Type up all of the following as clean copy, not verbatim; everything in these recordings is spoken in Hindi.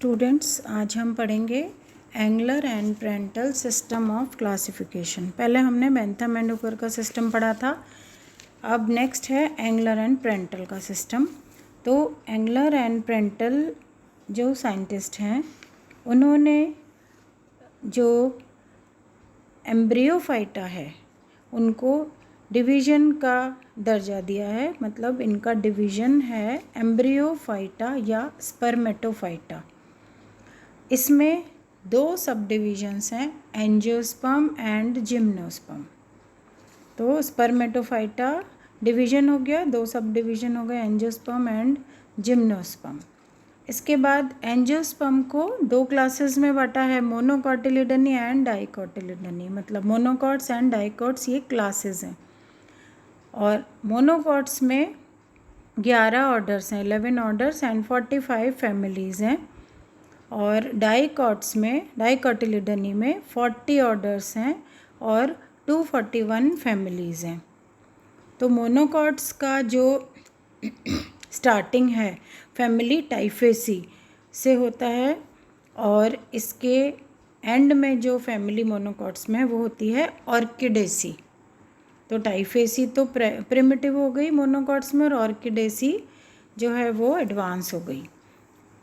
स्टूडेंट्स, आज हम पढ़ेंगे Engler and Prantl system of classification. पहले हमने बेंथम एंड हुकर का सिस्टम पढ़ा था। अब नेक्स्ट है एंगलर एंड प्रेंटल का सिस्टम। तो एंगलर एंड प्रेंटल जो साइंटिस्ट हैं उन्होंने जो एम्ब्रियोफाइटा है उनको डिवीज़न का दर्जा दिया है। मतलब इनका डिवीज़न है एम्ब्रियोफाइटा या स्पर्मेटोफाइटा। इसमें दो सब डिविजन्स हैं, एंजियोस्पर्म एंड जिम्नोस्पर्म। तो स्पर्मेटोफाइटा डिवीज़न हो गया, दो सब डिवीज़न हो गए, एंजियोस्पर्म एंड जिम्नोस्पर्म। इसके बाद एंजियोस्पर्म को दो क्लासेस में बांटा है, मोनोकॉटिलिडनी एंड डाइकॉटिलिडनी। मतलब मोनोकॉट्स एंड डाइकॉट्स ये क्लासेस हैं। और मोनोकॉट्स में 11 ऑर्डर्स हैं, 11 ऑर्डर्स एंड 45 फैमिलीज़ हैं। और डाइकॉट्स में, डाइकॉटिलिडनी में 40 ऑर्डर्स हैं और 241 फैमिलीज़ हैं। तो मोनोकॉट्स का जो स्टार्टिंग है फैमिली टाइफेसी से होता है और इसके एंड में जो फैमिली मोनोकॉट्स में है वो होती है ऑर्किडेसी। तो टाइफेसी तो प्रिमिटिव हो गई मोनोकॉट्स में और ऑर्किडेसी जो है वो एडवांस हो गई।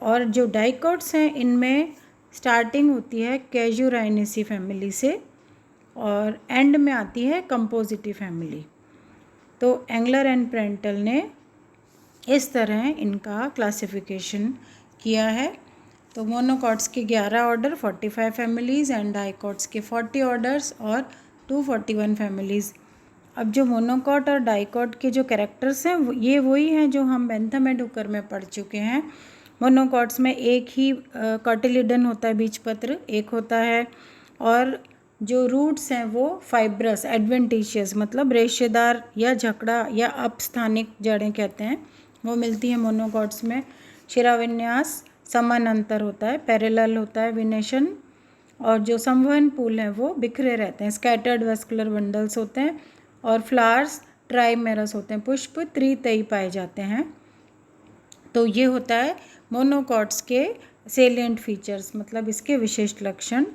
और जो डाइकॉट्स हैं इनमें स्टार्टिंग होती है कैजुराइनेसी फैमिली से और एंड में आती है कंपोजिटिव फैमिली। तो एंगलर एंड प्रेंटल ने इस तरह इनका क्लासिफिकेशन किया है। तो मोनोकॉट्स के 11 ऑर्डर, 45 फैमिलीज़ एंड डाइकॉट्स के 40 ऑर्डर्स और 241 फैमिलीज़। अब जो मोनोकॉट और डाइकॉट के जो कैरेक्टर्स हैं ये वही हैं जो हम बेंथम एंड हुकर में पढ़ चुके हैं। मोनोकॉट्स में एक ही कॉटिलिडन होता है, बीजपत्र एक होता है, और जो रूट्स हैं वो फाइब्रस एडवेंटिशियस मतलब रेशेदार या झकड़ा या अपस्थानिक जड़ें कहते हैं वो मिलती हैं मोनोकॉट्स में। शिराविन्यास समानांतर होता है, पैरेलल होता है विनेशन, और जो संवहन पुल हैं वो बिखरे रहते हैं, स्कैटर्ड वेस्कुलर बंडल्स होते हैं, और फ्लावर्स ट्राइमेरस होते हैं, पुष्प त्रितयी पाए जाते हैं। तो ये होता है मोनोकॉट्स के सेलिएंट फीचर्स, मतलब इसके विशिष्ट लक्षण।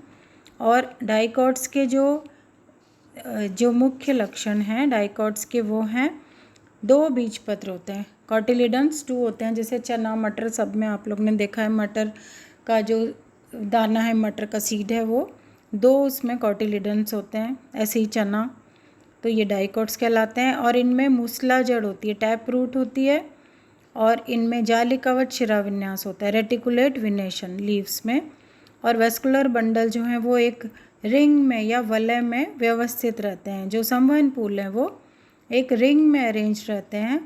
और डाइकॉट्स के जो मुख्य लक्षण हैं डाइकॉट्स के वो हैं, दो बीजपत्र होते हैं, कॉटिलिडन्स 2 होते हैं, जैसे चना मटर सब में आप लोग ने देखा है, मटर का जो दाना है, मटर का सीड है, वो दो उसमें कॉटिलिडन्स होते हैं, ऐसे ही चना। तो ये डाइकॉट्स कहलाते हैं। और इनमें मूसला जड़ होती है, टैप रूट होती है, और इनमें जाली कवच शिराविन्यास होता है, रेटिकुलेट विनेशन लीव्स में। और वेस्कुलर बंडल जो हैं वो एक रिंग में या वलय में व्यवस्थित रहते हैं। जो संवहन पुल हैं वो एक रिंग में अरेंज रहते हैं।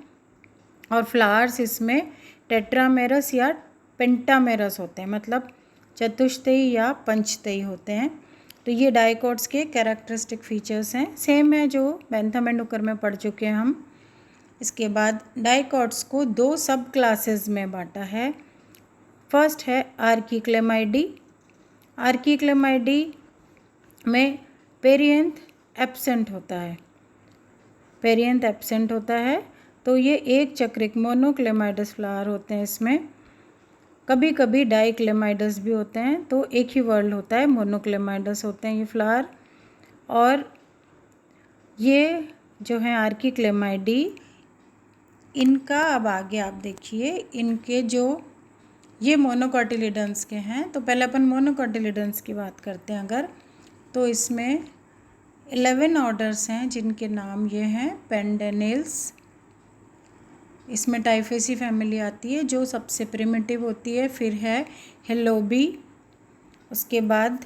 और फ्लावर्स इसमें टेट्रामेरस या पेंटामेरस होते हैं, मतलब चतुष्टयी या पंचतयी होते हैं। तो ये डाइकॉट्स के कैरेक्टरिस्टिक फीचर्स हैं, सेम है जो बेंथम एंड हुकर में पढ़ चुके हैं हम। इसके बाद डाइकॉट्स को दो सब क्लासेस में बांटा है। फर्स्ट है आर्कीक्लेमाइडी। आर्कीक्लेमाइडी में पेरियंथ एब्सेंट होता है, पेरियंथ एब्सेंट होता है। तो ये एक चक्रिक मोनोक्लेमाइडस फ्लावर होते हैं इसमें। कभी कभी डाइक्लेमाइडस भी होते हैं, तो एक ही वर्ड होता है, मोनोक्लेमाइडस होते हैं ये फ्लावर। और ये जो है आर्कीक्लेमाइडी, इनका अब आगे आप देखिए, इनके जो ये मोनोकॉटिलिडन्स के हैं। तो पहले अपन मोनोकॉटिलिडन्स की बात करते हैं अगर, तो इसमें 11 ऑर्डर्स हैं जिनके नाम ये हैं पेंडेनेल्स। इसमें टाइफेसी फैमिली आती है जो सबसे प्रिमिटिव होती है। फिर है हिलोबी, उसके बाद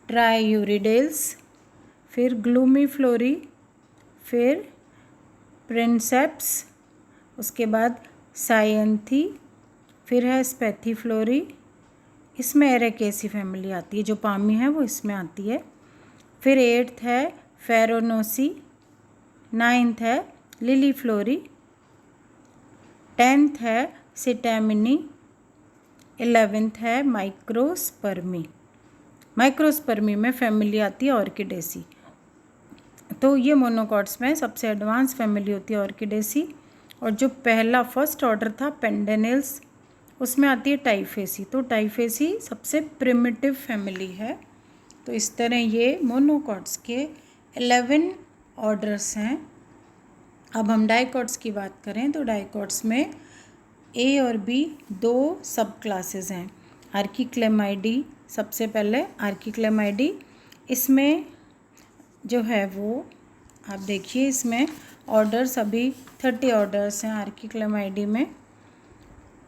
ट्राइयूरिडेल्स, फिर ग्लूमीफ्लोरी, फिर प्रिंसेप्स, उसके बाद साइंथी, फिर है स्पेथीफ्लोरी। इसमें एरेकेसी फैमिली आती है, जो पामी है वो इसमें आती है। फिर 8th है फेरोनोसी, 9th है लिलीफ्लोरी, 10th है सिटामिनी, 11th है माइक्रोस्पर्मी। माइक्रोस्पर्मी में फैमिली आती है ऑर्किडेसी। तो ये मोनोकॉट्स में सबसे एडवांस फैमिली होती है ऑर्किडेसी। और जो पहला फर्स्ट ऑर्डर था पेंडेनेल्स, उसमें आती है टाइफेसी। तो टाइफेसी सबसे प्रिमिटिव फैमिली है। तो इस तरह ये मोनोकॉट्स के 11 ऑर्डर्स हैं। अब हम डाइकॉट्स की बात करें तो डाइकॉट्स में ए और बी 2 सब क्लासेस हैं। आर्किक्लेमाइडी, सबसे पहले आर्किक्लेमाइडी, इसमें जो है वो आप देखिए, इसमें ऑर्डर्स अभी 30 ऑर्डर्स हैं। आर्किक्लेमाइडी में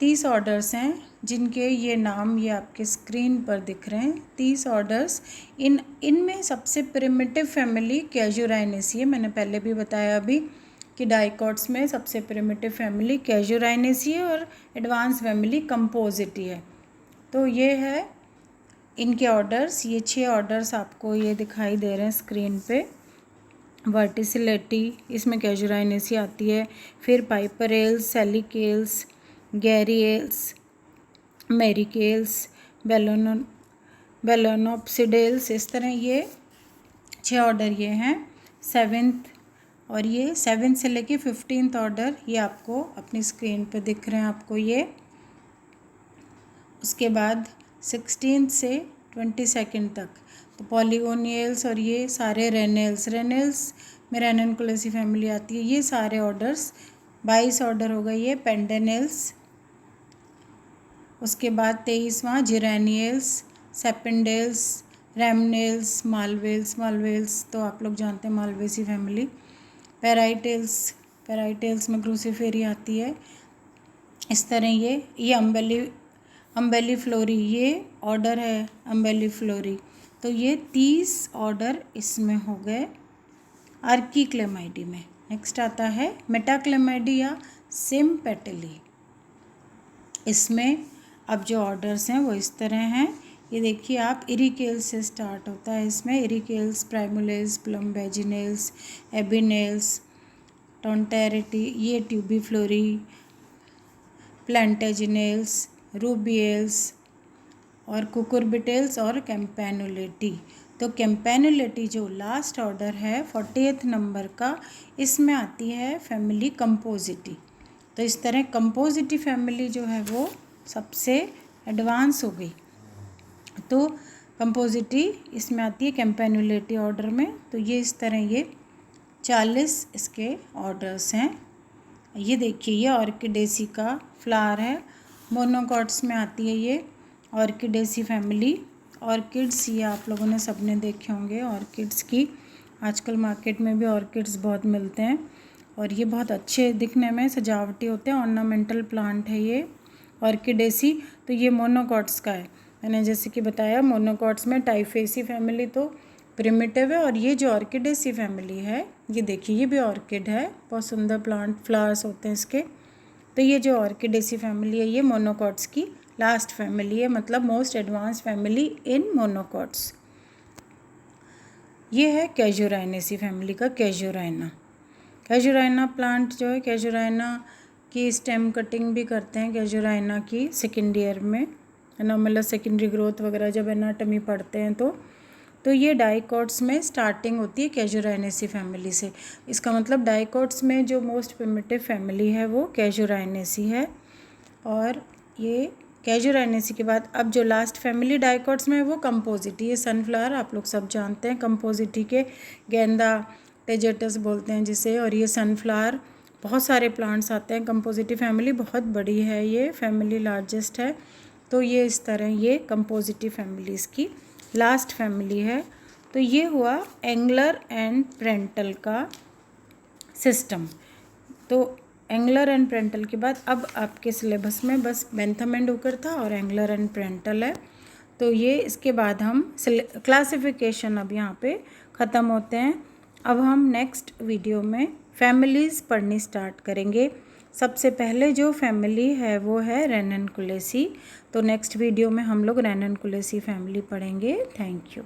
30 ऑर्डर्स हैं, जिनके ये नाम ये आपके स्क्रीन पर दिख रहे हैं। 30 ऑर्डर्स। इनमें सबसे प्रिमिटिव फैमिली कैजुराइनेसी है। मैंने पहले भी बताया अभी कि डाइकॉट्स में सबसे प्रिमिटिव फैमिली कैजुराइनेसी है और एडवांस फैमिली कंपोजिटी है। तो ये है इनके ऑर्डर्स। ये 6 ऑर्डर्स आपको ये दिखाई दे रहे हैं स्क्रीन पे। वर्टिसिलिटी, इसमें कैजुराइनेसी आती है। फिर पाइपरेल्स, सेलिकेल्स, गैरिएल्स, मेरिकेल्स, बेलोनोप्सिडेल्स, इस तरह ये 6 ऑर्डर ये हैं। 7th और ये 7 से लेके 15th ऑर्डर ये आपको अपनी स्क्रीन पे दिख रहे हैं आपको ये। उसके बाद 16 से 22 तक तो पॉलीगोनियल्स और ये सारे रेनेल्स में रेननकुलेसी फैमिली आती है। ये सारे ऑर्डर्स 22 ऑर्डर हो गए ये पेंडेनेल्स। उसके बाद 23वां जिरेनियल्स, सेपेंडेल्स, रेमनेल्स, मालवेल्स तो आप लोग जानते हैं मालवेसी फैमिली। पेराइटेल्स में क्रूसीफेरी आती है। इस तरह ये अम्बेलीफ्लोरी ये ऑर्डर है अम्बेलीफ्लोरी। तो ये 30 ऑर्डर इसमें हो गए आर्किक्लेमाइडी में। नेक्स्ट आता है मेटाक्लेमाइडी या सिम्पेटली। इसमें अब जो ऑर्डर्स हैं वो इस तरह हैं। ये देखिए आप, इरिकेल्स से स्टार्ट होता है इसमें। इरिकेल्स, प्राइमुलेस, प्लम्बेजिनेल्स, एबिनेल्स, टोंटेरिटी, ये ट्यूबीफ्लोरी, प्लांटेजिनेल्स, रूबियल्स और कुकुरबिटेल्स और कैम्पैनुलेटी। तो कैम्पैनुलेटी जो लास्ट ऑर्डर है 40th नंबर का, इसमें आती है फैमिली कंपोजिटी। तो इस तरह कंपोजिटी फैमिली जो है वो सबसे एडवांस हो गई। तो कंपोजिटी इसमें आती है कैम्पैनुलेटी ऑर्डर में। तो ये इस तरह ये 40 इसके ऑर्डर्स हैं। ये देखिए ये ऑर्किडेसी का फ्लावर है। मोनोकॉट्स में आती है ये ऑर्किडेसी फैमिली। ऑर्किड्स ये आप लोगों ने सबने देखे होंगे ऑर्किड्स की। आजकल मार्केट में भी ऑर्किड्स बहुत मिलते हैं और ये बहुत अच्छे दिखने में सजावटी होते हैं। ऑर्नामेंटल प्लांट है ये ऑर्किडेसी। तो ये मोनोकॉट्स का है। मैंने जैसे कि बताया मोनोकॉट्स में टाइफेसी फैमिली तो प्रिमिटिव है। और ये जो ऑर्किडेसी फैमिली है, ये देखिए ये भी ऑर्किड है, बहुत सुंदर प्लांट फ्लावर्स होते हैं इसके। तो ये जो ऑर्किडेसी फैमिली है ये मोनोकॉट्स की लास्ट फैमिली है, मतलब most advance family in monocots. ये है कैजुराइनेसी फैमिली का कैजुराइना प्लांट जो है, कैजुराइना की स्टेम कटिंग भी करते हैं कैजुराइना की सेकेंड ईयर में, एनोमलस सेकेंडरी ग्रोथ वगैरह जब एनाटमी पढ़ते हैं तो ये डाइकॉट्स में स्टार्टिंग होती है कैजुराइनेसी फैमिली से। इसका मतलब डाइकॉट्स में जो मोस्ट प्रिमिटिव फैमिली है वो कैजुराइनेसी है। और ये कैजुराइनेसी के बाद अब जो लास्ट फैमिली डाइकॉट्स में है वो कंपोजिटी। ये सनफ्लावर आप लोग सब जानते हैं, कंपोजिटी के गेंदा टेजेटस बोलते हैं जिसे। और ये सनफ्लावर, बहुत सारे प्लांट्स आते हैं। कंपोजिटी फैमिली बहुत बड़ी है, ये फैमिली लार्जेस्ट है। तो ये इस तरह ये कंपोजिटी फैमिली इसकी लास्ट फैमिली है। तो ये हुआ एंगलर एंड प्रेंटल का सिस्टम। तो एंगलर एंड प्रेंटल के बाद अब आपके सिलेबस में बस बेंथम एंड हुकर था और एंगलर एंड प्रेंटल है। तो ये इसके बाद हम क्लासिफिकेशन अब यहाँ पे ख़त्म होते हैं। अब हम नेक्स्ट वीडियो में फैमिलीज़ पढ़नी स्टार्ट करेंगे। सबसे पहले जो फैमिली है वो है रेननकुलेसी। तो नेक्स्ट वीडियो में हम लोग रेननकुलेसी फैमिली पढ़ेंगे। Thank you.